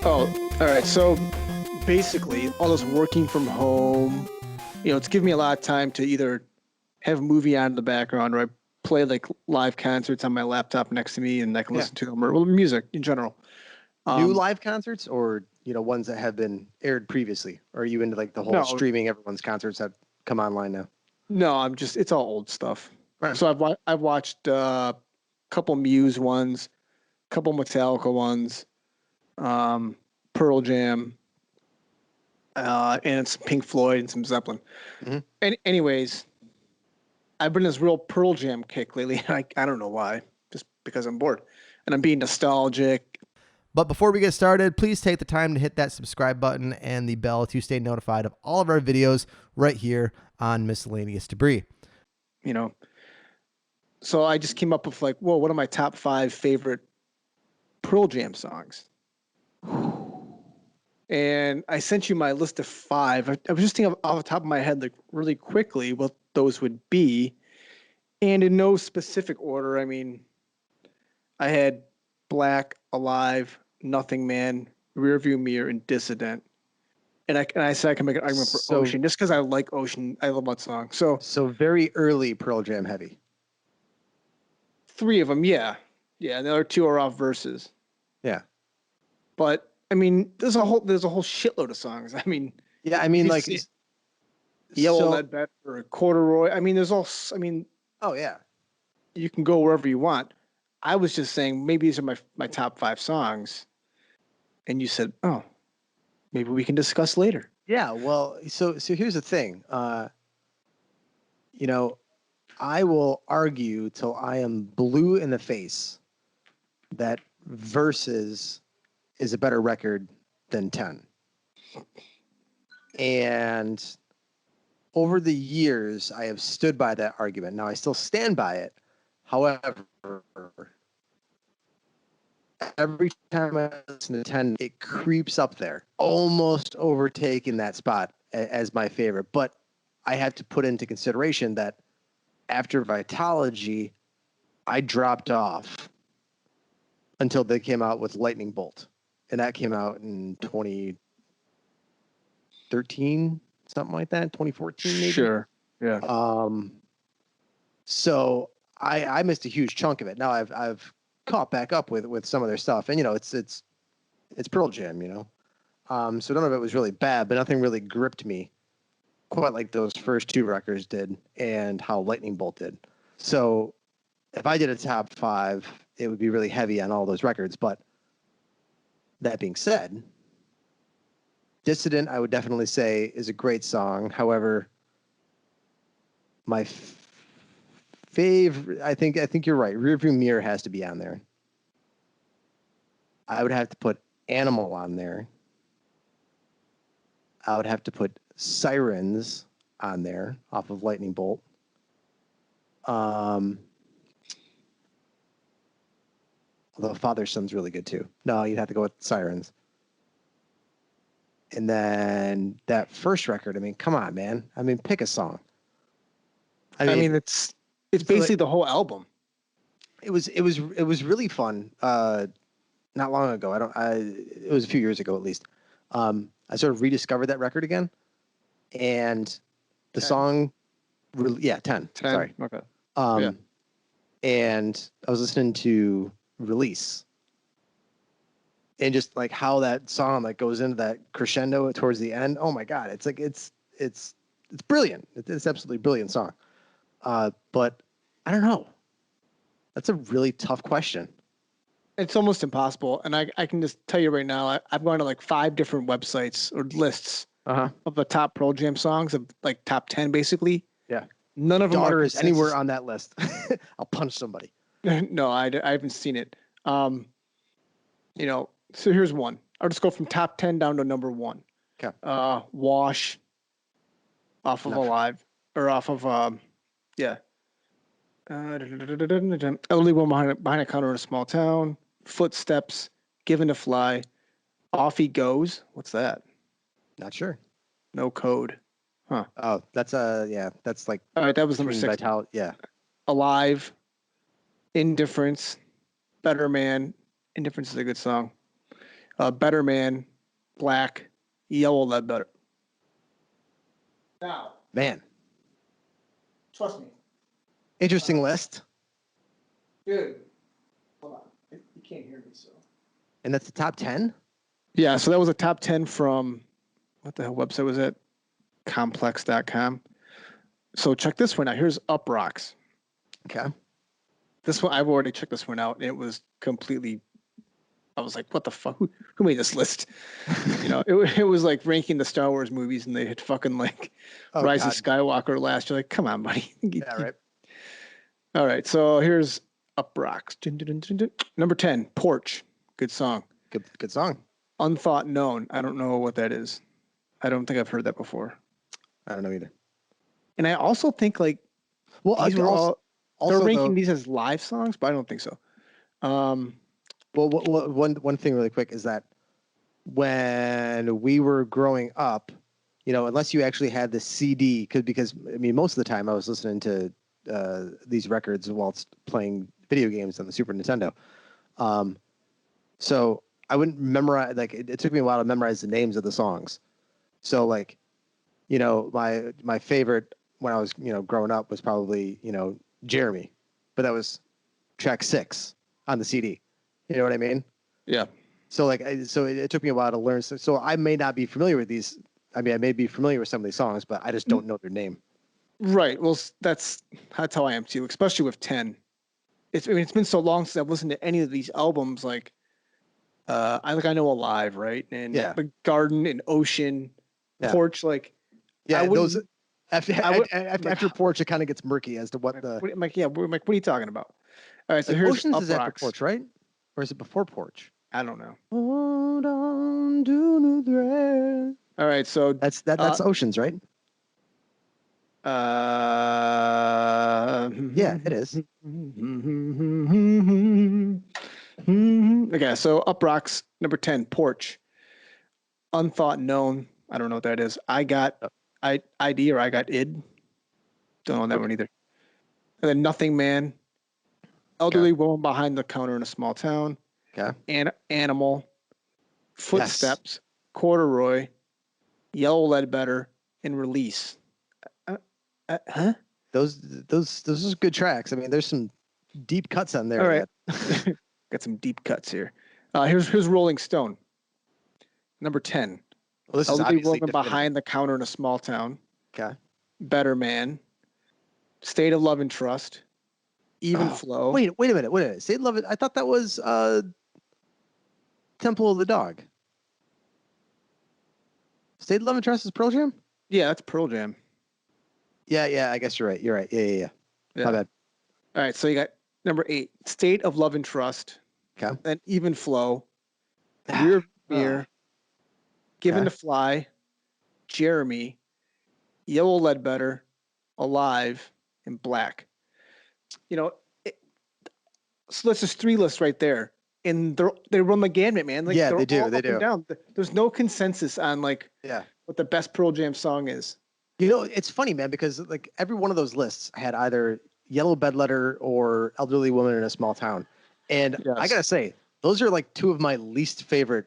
Oh, all right. So basically, all this working from home, it's given me a lot of time to either have a movie on in the background or I play like live concerts on my laptop next to me and I can Yeah. listen to them or music in general. New Um, live concerts or, ones that have been aired previously? Or are you into like the whole no, streaming everyone's concerts that come online now? no, it's all old stuff. Right. So I've watched a couple Muse ones, couple Metallica ones, um, Pearl Jam, and some Pink Floyd and some Zeppelin. hmm Anyways, I've been in this real Pearl Jam kick lately. I don't know why, just because I'm bored and I'm being nostalgic. But before we get started, please take the time to hit that subscribe button and the bell to stay notified of all of our videos right here on Miscellaneous Debris. you know. So I just came up with like, whoa, what are my top 5 favorite Pearl Jam songs? And I sent you my list of 5. I was just thinking off the top of my head, like really quickly, what those would be. And in no specific order. I mean, I had Black, Alive, Nothing Man, Rearview Mirror, and Dissident. And I said I can make an argument for So- Ocean just because I like Ocean. I love that song. So So very early Pearl Jam heavy. 3 of them, yeah. Yeah, and the other 2 are off verses. Yeah. But I mean, there's a whole shitload of songs. I mean, Yeah, I mean, you like, see Yellow so- Lead Better or Corduroy. I mean, I mean, oh yeah. you can go wherever you want. I was just saying maybe these are my top 5 songs, and you said, oh, maybe we can discuss later. Yeah, well, so here's the thing. I will argue till I am blue in the face that Versus is a better record than 10. And over the years, I have stood by that argument. Now, I still stand by it. However, every time I listen to 10, it creeps up there, almost overtaking that spot as my favorite. But I have to put into consideration that after Vitology, I dropped off until they came out with Lightning Bolt. And that came out in 2013, something like that, 2014 maybe. Sure. Yeah. So I missed a huge chunk of it. Now I've caught back up with some of their stuff, and it's Pearl Jam, so none of it was really bad, but nothing really gripped me quite like those first 2 records did, and how Lightning Bolt did. So if I did a top 5, it would be really heavy on all those records. But that being said, Dissident, I would definitely say, is a great song. However, my favorite, I think you're right. Rearview Mirror has to be on there. I would have to put Animal on there. I would have to put Sirens on there off of Lightning Bolt. Although Father Son's really good too. No, you'd have to go with Sirens. And then that first record, I mean, come on, man. I mean, pick a song. I mean, it's basically the whole album. It was really fun. Not long ago. It was a few years ago at least. I sort of rediscovered that record again, and the 10. song, 10. 10. Sorry. Okay. Yeah. And I was listening to Release, and just like how that song like goes into that crescendo towards the end. Oh my God, it's like it's brilliant. It's absolutely brilliant song. But I don't know. That's a really tough question. It's almost impossible. And I can just tell you right now, I've gone to like 5 different websites or lists of the top Pearl Jam songs of like top 10, basically. Yeah. None of them Daughter are is anywhere on that list. I'll punch somebody. No, I haven't seen it. So here's one. I'll just go from top 10 down to number 1. Okay. Wash off of Enough. Alive or off of, yeah. Elderly woman behind a counter in a small town. Footsteps. Given to Fly. Off He Goes. What's that? Not sure. No Code. Huh. Oh, that's that's like All right, that was number between 6. Yeah. Alive. Indifference. Better Man. Indifference is a good song. Better Man, Black, Yellow Ledbetter. Now, Man, trust me, interesting list. dude. Hold on, you can't hear me, so. And that's the top 10? Yeah, so that was a top 10 from, what the hell website was it? Complex.com. So check this one out. Here's Up Rocks. Okay. This one, I've already checked this one out. And it was completely, I was like, what the fuck? Who made this list? You know, it was like ranking the Star Wars movies and they had fucking like Rise God. of Skywalker last. You're like, come on, buddy. Yeah, right. All right, so here's Up Rocks. Number 10, Porch. Good song. Good song. Unthought Known. I don't know what that is. I don't think I've heard that before. I don't know either. And I also think like Well, these were also, they're also ranking though, these as live songs, but I don't think so. well, one thing really quick is that when we were growing up, you know, unless you actually had the CD, because I mean, most of the time I was listening to these records whilst playing video games on the Super Nintendo. So I wouldn't memorize, like it took me a while to memorize the names of the songs. So like, you know, my favorite when I was, you know, growing up was probably, you know, Jeremy, but that was track 6 on the CD. You know what I mean? Yeah. So like, so it took me a while to learn. So I may not be familiar with these. I mean, I may be familiar with some of these songs, but I just don't know their name. Right. Well, that's how I am too, especially with 10. I mean, it's been so long since I've listened to any of these albums. Like, I know Alive, right? And Yeah. the Garden and Ocean, Yeah. Porch. Like, Yeah, those after like, Porch, it kind of gets murky as to what the I'm like, yeah, what are you talking about? All right, so like here's Oceans Up is after Rocks. Porch, right? Or is it before Porch? I don't know. Hold on to the thread. All right, so That's Oceans, right? Yeah, it is. Okay, so Up Rocks, number 10, Porch. Unthought Known. I don't know what that is. I got ID or I got id. Don't know that one either. And then Nothing Man. Elderly woman behind the counter in a small town. Okay. Animal. Footsteps. Corduroy. Yellow Ledbetter. And Release. Huh? Those are good tracks. I mean, there's some deep cuts on there. All right. Got some deep cuts here. Here's Rolling Stone. Number 10. Well, this is Elderly obviously woman behind the counter in a small town. Okay. Better Man. State of Love and Trust. Even Flow. Wait a minute. State of Love. I thought that was Temple of the Dog. State of Love and Trust is Pearl Jam? Yeah, that's Pearl Jam. Yeah. I guess you're right. Yeah. My bad. All right, so you got number 8, State of Love and Trust. Okay. Then Even Flow. Rear Mirror. Given to Fly. Jeremy. Yellow Ledbetter. Alive. And Black. You know, so that's just 3 lists right there. And they run the gamut, man. Like, yeah, they do. All up and down. There's no consensus on like what the best Pearl Jam song is. You know, it's funny, man, because like every one of those lists had either Yellow Bedletter or Elderly Woman in a Small Town. And I gotta say, those are like 2 of my least favorite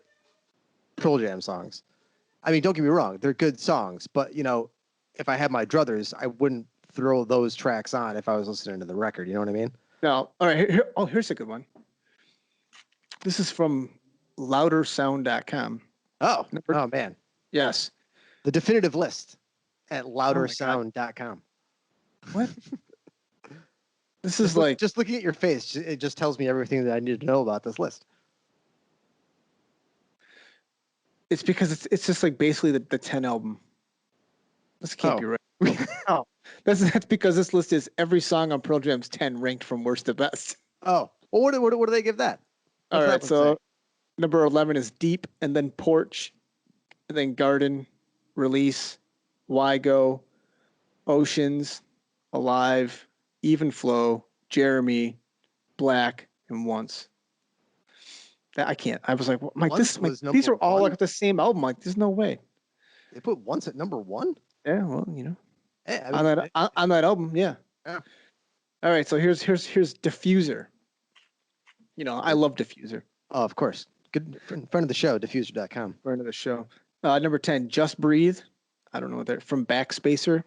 Pearl Jam songs. I mean, don't get me wrong, they're good songs, but you know, if I had my druthers, I wouldn't throw those tracks on if I was listening to the record. You know what I mean? No. All right. Here's a good one. This is from loudersound.com. Oh man. Yes. The definitive list at loudersound.com. What? This is like just looking at your face, it just tells me everything that I need to know about this list. it's because it's just like basically the 10 album. This can't be right. Oh, that's because this list is every song on Pearl Jam's 10 ranked from worst to best. Oh, well, what do they give that? All right, so number 11 is Deep, and then Porch, and then Garden, Release, Why Go, Oceans, Alive, Even Flow, Jeremy, Black, and Once. I can't. I was like, these are all like the same album. Like, there's no way. They put Once at number 1? Yeah, well, you know. Hey, I mean, on that album, yeah. Yeah. All right, so here's Diffuser. You know, I love Diffuser. Oh, of course. Good friend of the show, diffuser.com. Friend of the show. Number 10, Just Breathe. I don't know what they're from Backspacer.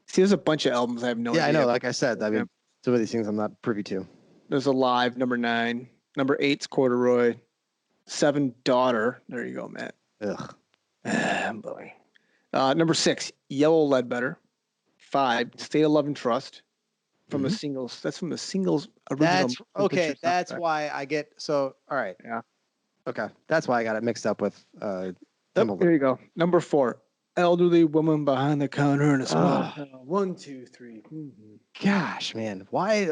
See, there's a bunch of albums I have no idea. Yeah, I know. Like I said, I mean, some of these things I'm not privy to. There's Alive, number 9. Number 8's Corduroy. 7, Daughter. There you go, Matt. Ugh. Boy. Number 6, Yellow Ledbetter. 5, State of Love and Trust. From the singles. That's from the singles original. That's okay. That's why I get so. All right. Yeah. Okay. That's why I got it mixed up with. There you go. Number 4, Elderly Woman Behind the Counter in a Small. 1, 2, 3. Mm-hmm. Gosh, man, why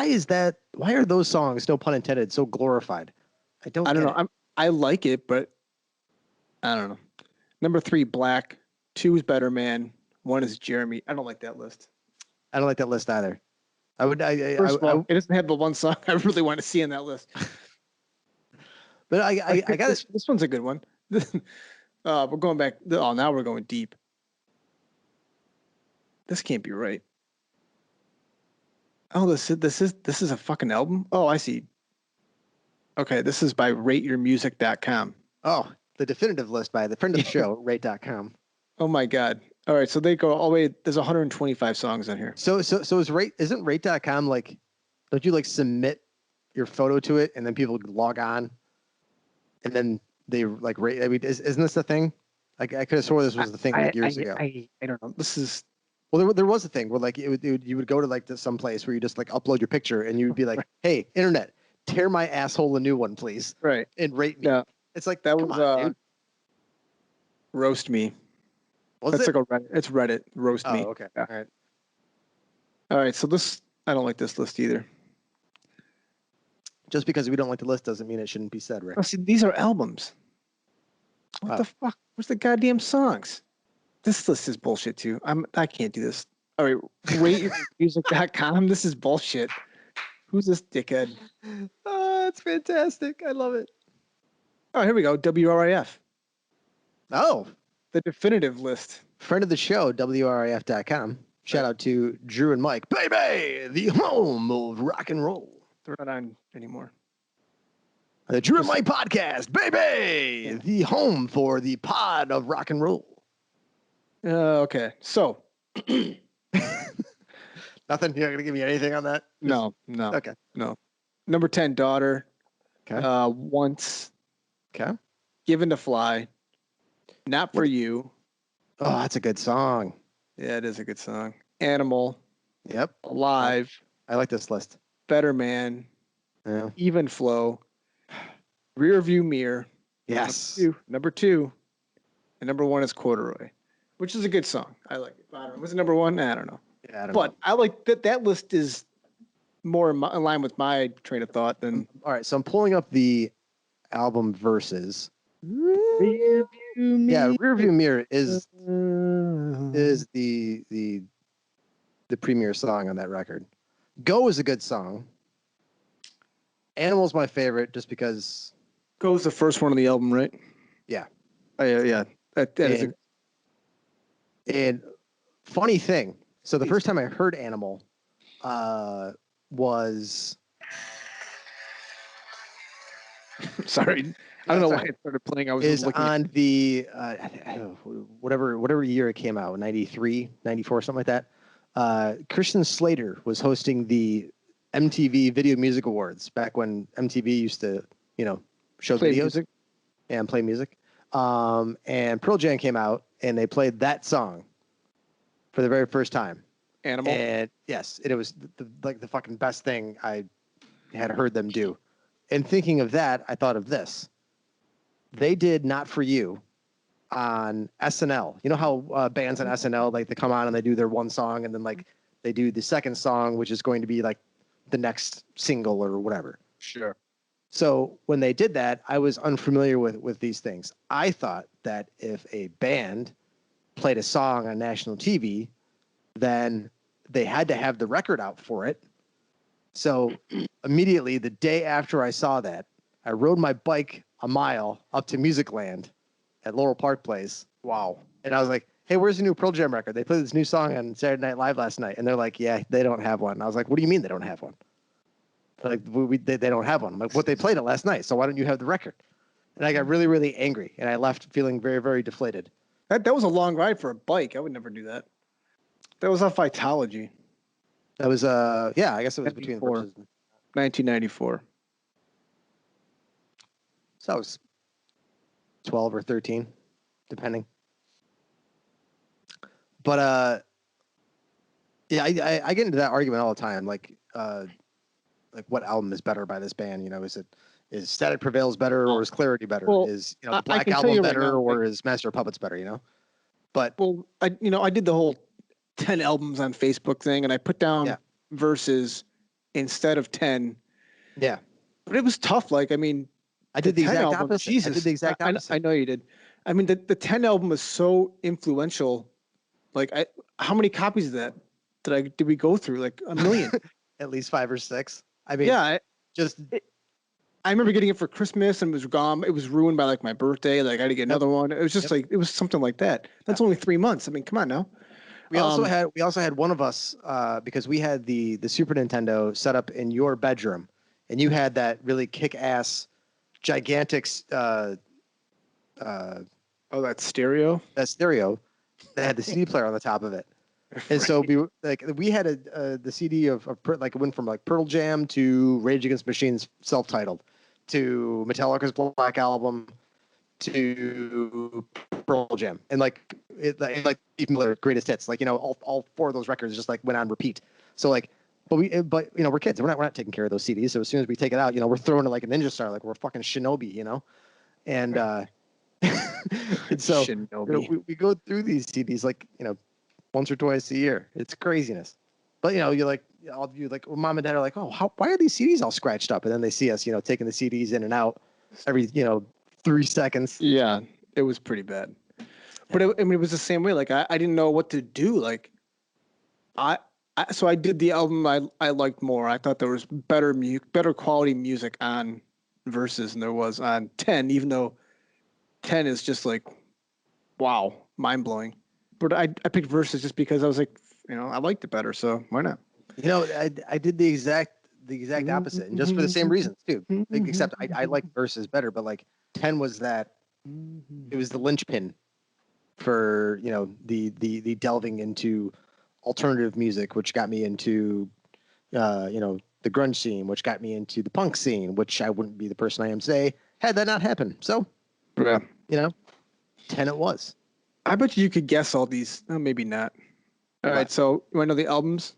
is that? Why are those songs, no pun intended, so glorified? I don't know. I like it, but I don't know. Number 3, Black. 2 is Better Man. 1 is Jeremy. I don't like that list. I don't like that list either. It doesn't have the one song I really want to see in that list. But I got this one's a good one. We're going back. Oh, now we're going deep. This can't be right. Oh, this is a fucking album. Oh, I see. Okay, this is by RateYourMusic.com. Oh, the definitive list by the friend of the show, Rate.com. Oh my God. All right, so they go all the way. There's 125 songs on here. So isn't Rate.com like? Don't you like submit your photo to it and then people log on, and then they like rate? I mean, isn't this the thing? Like I could have swore this was the thing years ago. I don't know. This is well, there was a thing where like you would go to like some place where you just like upload your picture and you would be like, hey, internet, tear my asshole a new one, please. Right. And rate me. Yeah. It's like that was Roast Me. That's like a Reddit. It's Reddit. Roast Me. Oh, okay. Yeah. All right. So I don't like this list either. Just because we don't like the list doesn't mean it shouldn't be said, Rick. Oh, see, these are albums. What the fuck? Where's the goddamn songs? This list is bullshit too. I can't do this. All right. RateYourMusic.com. This is bullshit. Who's this dickhead? Oh, it's fantastic. I love it. Oh, here we go. WRIF. Oh. The definitive list. Friend of the show, WRIF.com. Shout out to Drew and Mike. Baby, the home of rock and roll. They're not on anymore. The Drew and Mike podcast, baby, the home for the pod of rock and roll. Okay, so. Nothing? You're not going to give me anything on that? No. Okay. No. Number 10, Daughter. Okay. Once. Okay. Given to Fly. Not For You. Oh, that's a good song. Yeah, it is a good song. Animal. Yep. Alive. I like this list. Better Man. Yeah. Even Flow. Rear View Mirror. Yes. Number 2. And number 1 is Corduroy, which is a good song. I like it. I don't know. Was it number 1? I don't know. Yeah, I don't but know. I like that list is more in line with my train of thought than. All right, so I'm pulling up the album verses. Rear View Mirror. Yeah, Rearview Mirror is the premier song on that record. Go is a good song. Animal's my favorite just because. Go's the first one on the album, right? Yeah. Yeah. That is and funny thing. So the first time I heard Animal was. Sorry. I don't know why it started playing. I was just looking on the whatever year it came out, 93, 94, something like that. Christian Slater was hosting the MTV Video Music Awards back when MTV used to, show play videos music. and play music. And Pearl Jam came out and they played that song for the very first time. Animal. And yes, it was the fucking best thing I had heard them do. And thinking of that, I thought of this. They did Not For You on SNL. You know how bands on SNL, like they come on and they do their one song and then like they do the second song, which is going to be like the next single or whatever. Sure. So when they did that, I was unfamiliar with these things. I thought that if a band played a song on national TV, then they had to have the record out for it. So immediately the day after I saw that, I rode my bike a mile up to Musicland at Laurel Park Place. Wow. And I was like, hey, where's the new Pearl Jam record? They played this new song on Saturday Night Live last night. And they're like, yeah, they don't have one. And I was like, what do you mean they don't have one? They're like, they don't have one. I'm like, what, they played it last night, so why don't you have the record? and I got really, really angry, and I left feeling very, very deflated. That was a long ride for a bike. I would never do that. That was off Vitology. That was yeah, I guess it was between the 94. verses. 1994. So I was 12 or 13, depending. But yeah, I get into that argument all the time. Like what album is better by this band? You know, is Static Prevails better or is Clarity better? Well, Is I the Black can tell Album you right better now, or is Master of Puppets better? You know, but Well, I did the whole 10 albums on Facebook thing, and I put down Yeah. verses instead of 10. yeah, But it was tough. Like, I mean, I did the 10 exact album, opposite. I Jesus, did the exact opposite. I know you did. I mean, the 10 album was so influential. Like, how many copies of that did we go through? Like a million. At least 5 or 6. I mean, Yeah, just I remember getting it for Christmas and it was gone. It was ruined by like my birthday. Like I had to get another one. It was just like it was something like that. That's only 3 months. I mean, come on now. we also had one of us because we had the Super Nintendo set up in your bedroom, and you had that really kick-ass, gigantic Oh, that stereo. that stereo that had the CD player on the top of it. And so we had the CD of like it went from like Pearl Jam to Rage Against the Machine's self-titled to Metallica's Black Album to Pearl Jam, and like even their greatest hits, like all 4 of those records just like went on repeat. So like, but we're kids, we're not taking care of those CDs. So as soon as we take it out, we're throwing it like a ninja star, like we're fucking Shinobi, and and so Shinobi. we go through these CDs like once or twice a year. It's craziness. But you're like, well, mom and dad are like, oh, why are these CDs all scratched up? And then they see us, taking the CDs in and out every 3 seconds. Yeah, it was pretty bad. But I mean, it was the same way. Like I didn't know what to do. Like so I did the album I liked more. I thought there was better quality music on Versus than there was on 10, even though 10 is just like, wow, mind blowing. But I picked Versus just because I was like, I liked it better, so why not? I did the exact opposite, and just for the same reasons too. Except I like Versus better, but like 10 was that it was the linchpin for the delving into alternative music, which got me into the grunge scene, which got me into the punk scene, which I wouldn't be the person I am today had that not happened. So Yeah. 10 it was. I bet you could guess all these. Oh, maybe not. All right, so you want to know the albums?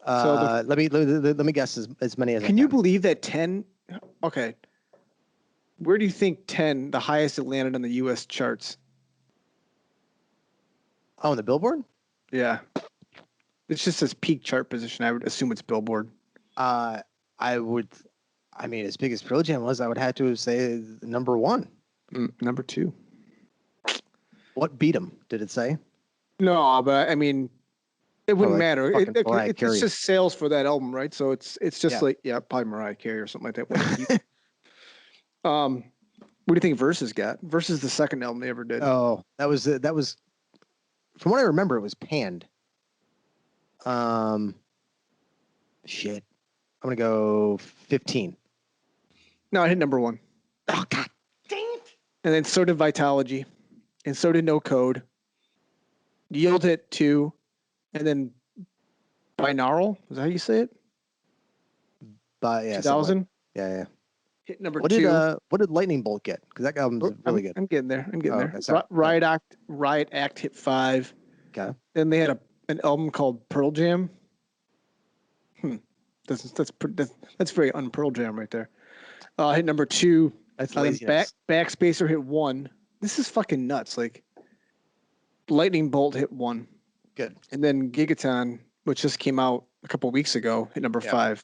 Let me guess as many as I Can you believe that 10? Okay. Where do you think 10, the highest it landed on the U.S. charts? Oh, on the Billboard? Yeah. It's just says peak chart position. I would assume it's Billboard. I mean, as big as Pearl Jam was, I would have to say number 1. Number 2. What beat them? Did it say? No, but I mean, it wouldn't matter. It's just sales for that album, right? So it's just like probably Mariah Carey or something like that. What do you think Versus got? Versus the second album they ever did. Oh, that was from what I remember, it was panned. Shit. I'm gonna go 15. No, I hit number 1. Oh God, dang it! And then so did Vitology, and so did No Code. Yield hit 2, and then Binaural. Is that how you say it? But yeah, 2000. Yeah. Hit number 2. What did Lightning Bolt get? Because that album's really good. I'm getting there. Okay, sorry. Riot Act hit 5. Okay. Then they had an album called Pearl Jam. That's very un-Pearl Jam right there. Hit number 2. That's laziness. Backspacer hit 1. This is fucking nuts. Like Lightning Bolt hit 1. Good. And then Gigaton, which just came out a couple weeks ago, hit number 5.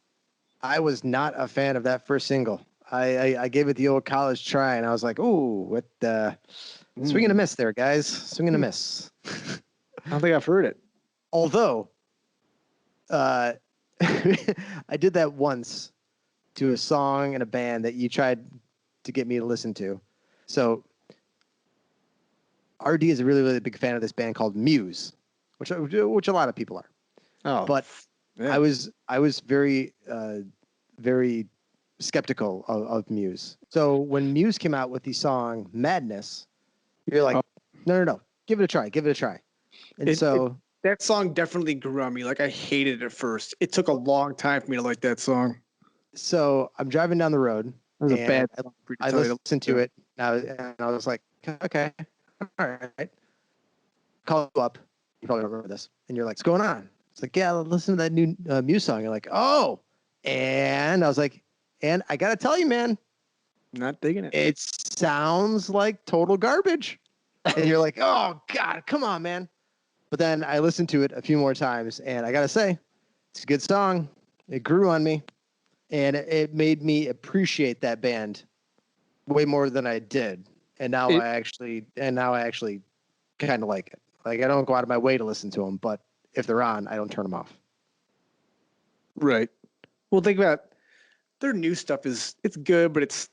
I was not a fan of that first single. I gave it the old college try, and I was like, "Ooh, what the swing and a miss there, guys? Swing and a miss." I don't think I've heard it. Although, I did that once to a song and a band that you tried to get me to listen to. So, RD is a really, really big fan of this band called Muse, which a lot of people are. Oh, but yeah. I was very, very skeptical of Muse. So when Muse came out with the song Madness, you're like, no, give it a try, give it a try. And that song definitely grew on me. Like I hated it at first. It took a long time for me to like that song. So I'm driving down the road. It was a bad song for you to I tell you listened to it and I was like, okay, all right. Call you up. You probably don't remember this. And you're like, what's going on? It's like, yeah, listen to that new Muse song. You're like, oh. And I was like, and I got to tell you, man, Not digging it. it sounds like total garbage. And you're like, oh, God, come on, man. But then I listened to it a few more times, and I got to say, it's a good song. It grew on me, and it made me appreciate that band way more than I did. And now I actually kind of like it. Like, I don't go out of my way to listen to them, but if they're on, I don't turn them off. Right. Well, think about their new stuff it's good, but it's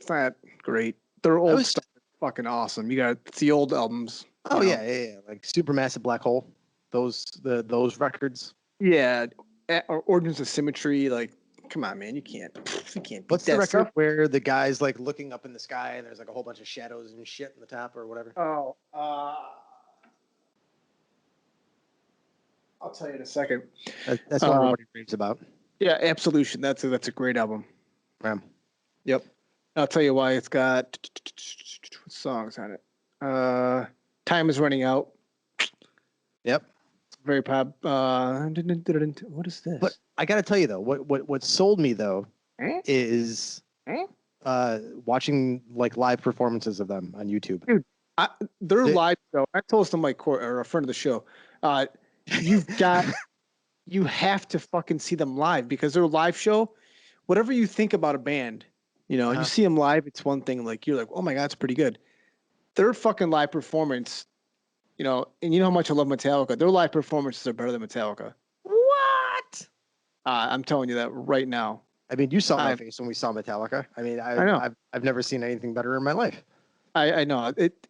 not great. Their old stuff is fucking awesome. It's the old albums. Oh yeah, like Supermassive Black Hole, those records. Yeah, or Ordinance of Symmetry. Like, come on, man, you can't. What's the record stuff where the guy's like looking up in the sky and there's like a whole bunch of shadows and shit in the top or whatever? Oh, I'll tell you in a second. That's what everybody raves about. Yeah, Absolution. That's a great album. Yep. I'll tell you why. It's got what songs on it. Time is Running Out. Yep. Very pop. What is this? But I got to tell you though, what sold me though is watching like live performances of them on YouTube. Dude, their live show. I told some or a friend of the show. You have to fucking see them live because their live show. Whatever you think about a band, you see them live. It's one thing. Like you're like, oh my god, it's pretty good. Their fucking live performance. And you know how much I love Metallica. Their live performances are better than Metallica. What? I'm telling you that right now. I mean, you saw my face when we saw Metallica. I mean, I know. I've never seen anything better in my life. I know it.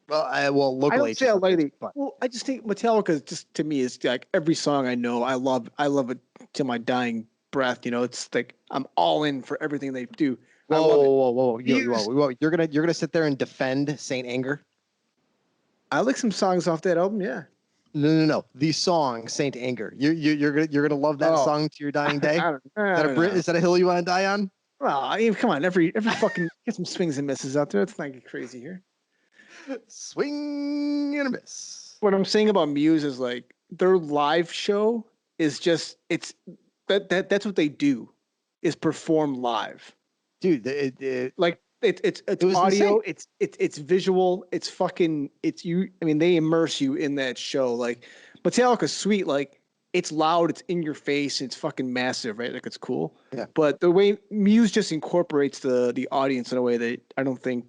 Locally. I don't say I like it. Well, I just think Metallica just to me is like every song I know. I love it till my dying breath. It's like I'm all in for everything they do. Whoa! You're gonna sit there and defend Saint Anger? I like some songs off that album. Yeah. No. The song Saint Anger. You're gonna love that song to your dying day. Is that a hill you want to die on? Well, I mean, come on. Every fucking get some swings and misses out there. Let's not get crazy here. Swing and a miss. What I'm saying about Muse is like their live show is just that's what they do is perform live. Dude, it's audio, insane. it's visual, it's you. I mean, they immerse you in that show. Like Metallica's sweet, like it's loud, it's in your face, it's fucking massive, right? Like it's cool. Yeah. But the way Muse just incorporates the audience in a way that I don't think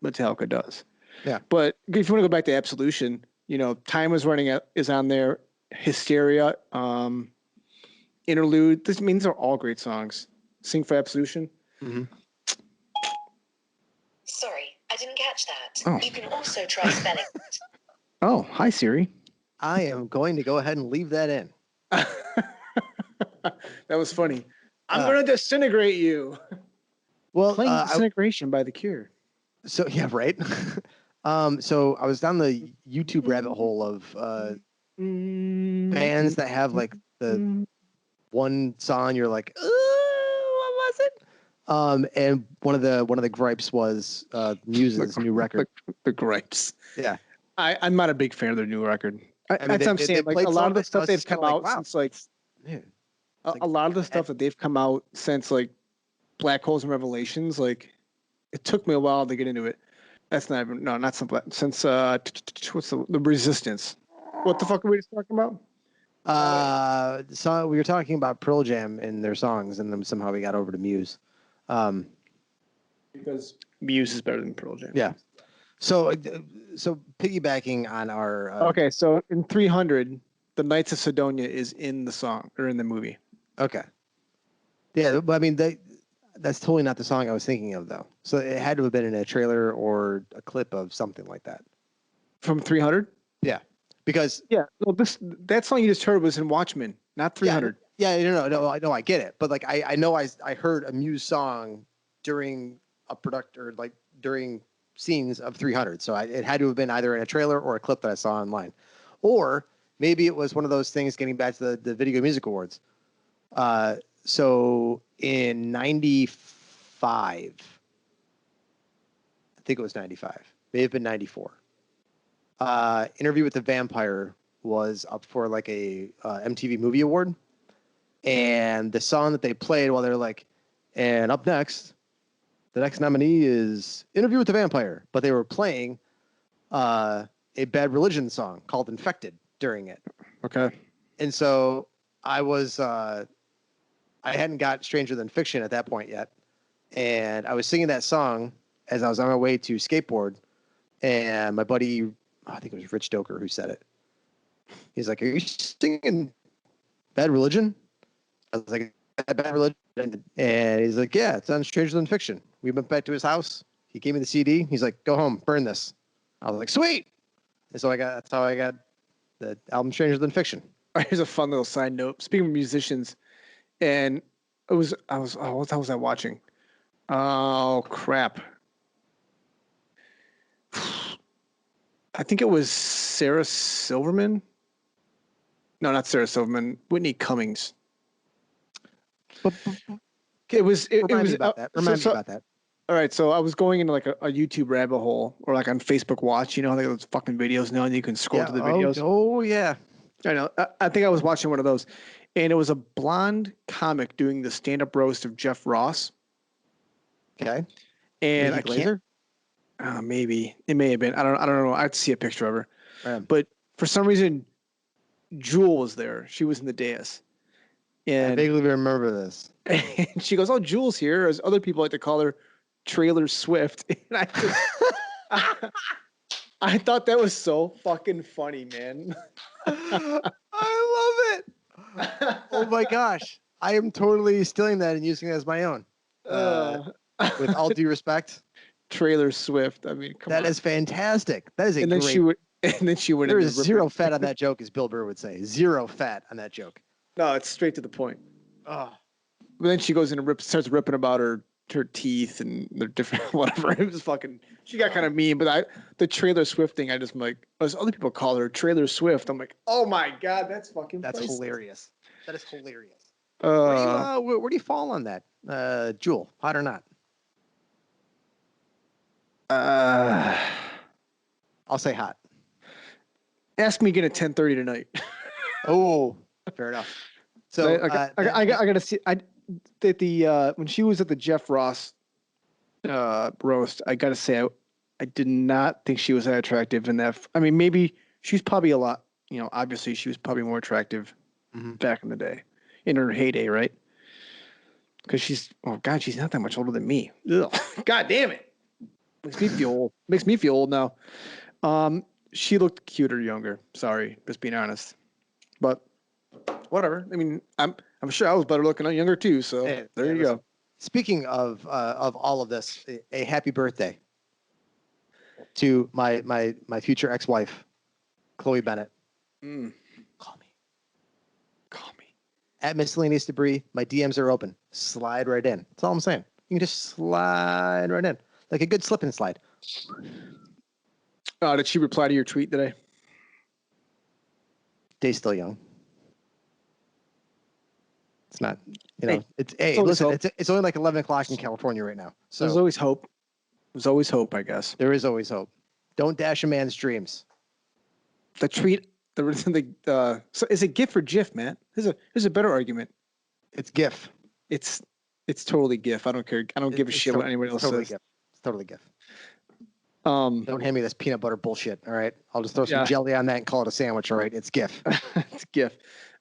Metallica does. Yeah. But if you want to go back to Absolution, Time is Running Out is on there. Hysteria, Interlude. This means they're all great songs. Sing for Absolution. Mm-hmm. Sorry, I didn't catch that. Oh. You can also try spelling it. Oh, hi Siri. I am going to go ahead and leave that in. That was funny. I'm going to disintegrate you. Well, playing Disintegration by The Cure. So yeah, right. So I was down the YouTube rabbit hole of bands that have like the one song you're like, what was it? And one of the gripes was Muse's new record. The gripes. Yeah. I'm not a big fan of their new record. I mean, that's what I'm saying. Like a lot of the stuff they've come out since like a lot of the stuff that they've come out since like Black Holes and Revelations, like it took me a while to get into it. That's not even not since what's the Resistance. What the fuck are we just talking about? So we were talking about Pearl Jam and their songs, and then somehow we got over to Muse. Because Muse is better than Pearl Jam. Yeah. So piggybacking on our okay, so in 300, the Knights of Sidonia is in the song or in the movie. Okay. Yeah, but I mean that's totally not the song I was thinking of though. So it had to have been in a trailer or a clip of something like that. From 300? Yeah. Because well, that song you just heard was in Watchmen, not 300. Yeah, no, I know, I get it, but like I know I heard a Muse song during a or like during scenes of 300, so it had to have been either in a trailer or a clip that I saw online, or maybe it was one of those things. Getting back to the Video Music Awards, so in '95, I think it was '95, may have been '94. Interview with the Vampire was up for like a MTV Movie Award. And the song that they played while they're like, and up next, the next nominee is Interview with the Vampire. But they were playing a Bad Religion song called Infected during it. Okay. And so I hadn't got Stranger Than Fiction at that point yet. And I was singing that song as I was on my way to skateboard. And my buddy, I think it was Rich Stoker who said it. He's like, "Are you singing Bad Religion?" I was like, "Bad Religion," and he's like, "Yeah, it's on Stranger Than Fiction." We went back to his house. He gave me the CD. He's like, "Go home, burn this." I was like, "Sweet!" And so that's how I got the album Stranger Than Fiction. Here's a fun little side note. Speaking of musicians, and what the hell was I watching? Oh crap! I think it was Sarah Silverman. No, not Sarah Silverman. Whitney Cummings. It was. Remind me about that. Remind me about that. All right, so I was going into like a YouTube rabbit hole, or like on Facebook Watch. You know, like those fucking videos now, and you can scroll to the videos. Oh yeah. I know. I think I was watching one of those, and it was a blonde comic doing the stand-up roast of Jeff Ross. Okay. And Nikki Glaser? Maybe it may have been. I don't know. I'd see a picture of her, Right. but for some reason, Jewel was there. She was in the dais, I and vaguely remember this. and she goes, "Oh, Jewel's here," as other people like to call her, Trailer Swift. And I thought that was so fucking funny, man. I love it. Oh my gosh. I am totally stealing that and using it as my own. With all due respect. Trailer Swift. I mean, come on. That is fantastic. That is a And then great. she went. There into is zero fat on that joke, as Bill Burr would say. Zero fat on that joke. No, it's straight to the point. Oh. But then she goes in and starts ripping about her teeth and they're different, whatever. It was fucking. She got kind of mean, but the Trailer Swift thing, I just like, as other people call her Trailer Swift. I'm like, oh my god, that's fucking. That's priceless. hilarious. That is hilarious. Where do you fall on that, Jewel? Hot or not? I'll say hot. Ask me again at 10:30 tonight. Oh, fair enough. So I gotta see. When she was at the Jeff Ross roast, I gotta say I did not think she was that attractive in that. I mean, maybe she's probably a lot. You know, obviously she was probably more attractive back in the day, in her heyday, right? Because she's not that much older than me. Ugh. God damn it, makes me feel old. Makes me feel old now. She looked cuter younger. Sorry, just being honest. But whatever. I mean, I'm sure I was better looking younger too. So there you go. Speaking of all of this, a happy birthday to my future ex-wife, Chloe Bennett. Call me at Miscellaneous Debris. My DMs are open. Slide right in. That's all I'm saying. You can just slide right in, like a good slip and slide. Did she reply to your tweet today? Day's still young. It's not, Hey, listen, it's only like 11 o'clock in California right now. So there's always hope. There's always hope, I guess. There is always hope. Don't dash a man's dreams. The tweet, so is it GIF or GIF, man? Here's a better argument. It's GIF. It's totally GIF. I don't care. I don't give a shit what anybody else says. GIF. It's totally GIF. Don't hand me this peanut butter bullshit. All right, I'll just throw some jelly on that and call it a sandwich. All right, it's GIF. It's GIF.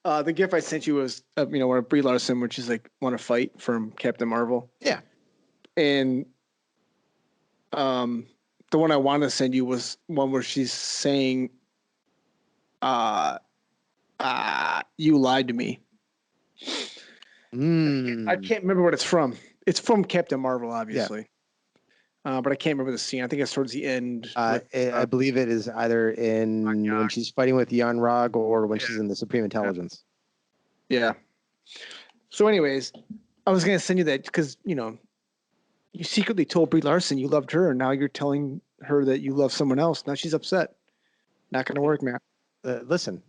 The GIF I sent you was where Brie Larson, which is like want to fight from Captain Marvel. Yeah. And the one I wanted to send you was one where she's saying, "You lied to me." I can't remember what it's from. It's from Captain Marvel, obviously. Yeah. But I can't remember the scene. I think it's towards the end. I believe it is either in when she's fighting with Jan Rog or when she's in the Supreme Intelligence. Yeah. So, anyways, I was gonna send you that because you secretly told Brie Larson you loved her, and now you're telling her that you love someone else. Now she's upset. Not gonna work, Matt. Listen,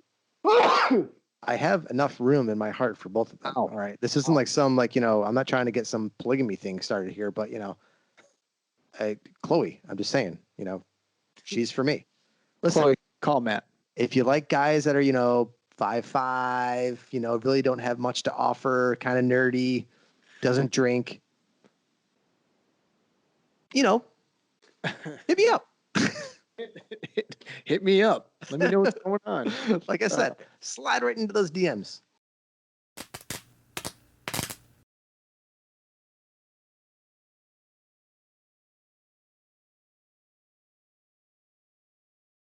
I have enough room in my heart for both of them. Ow. All right. This isn't like some I'm not trying to get some polygamy thing started here, but Chloe, I'm just saying, she's for me. Listen, Chloe, call Matt. if you like guys that are, 5'5", really don't have much to offer, kind of nerdy, doesn't drink, hit me up. Hit me up. Let me know what's going on. Like I said, slide right into those DMs.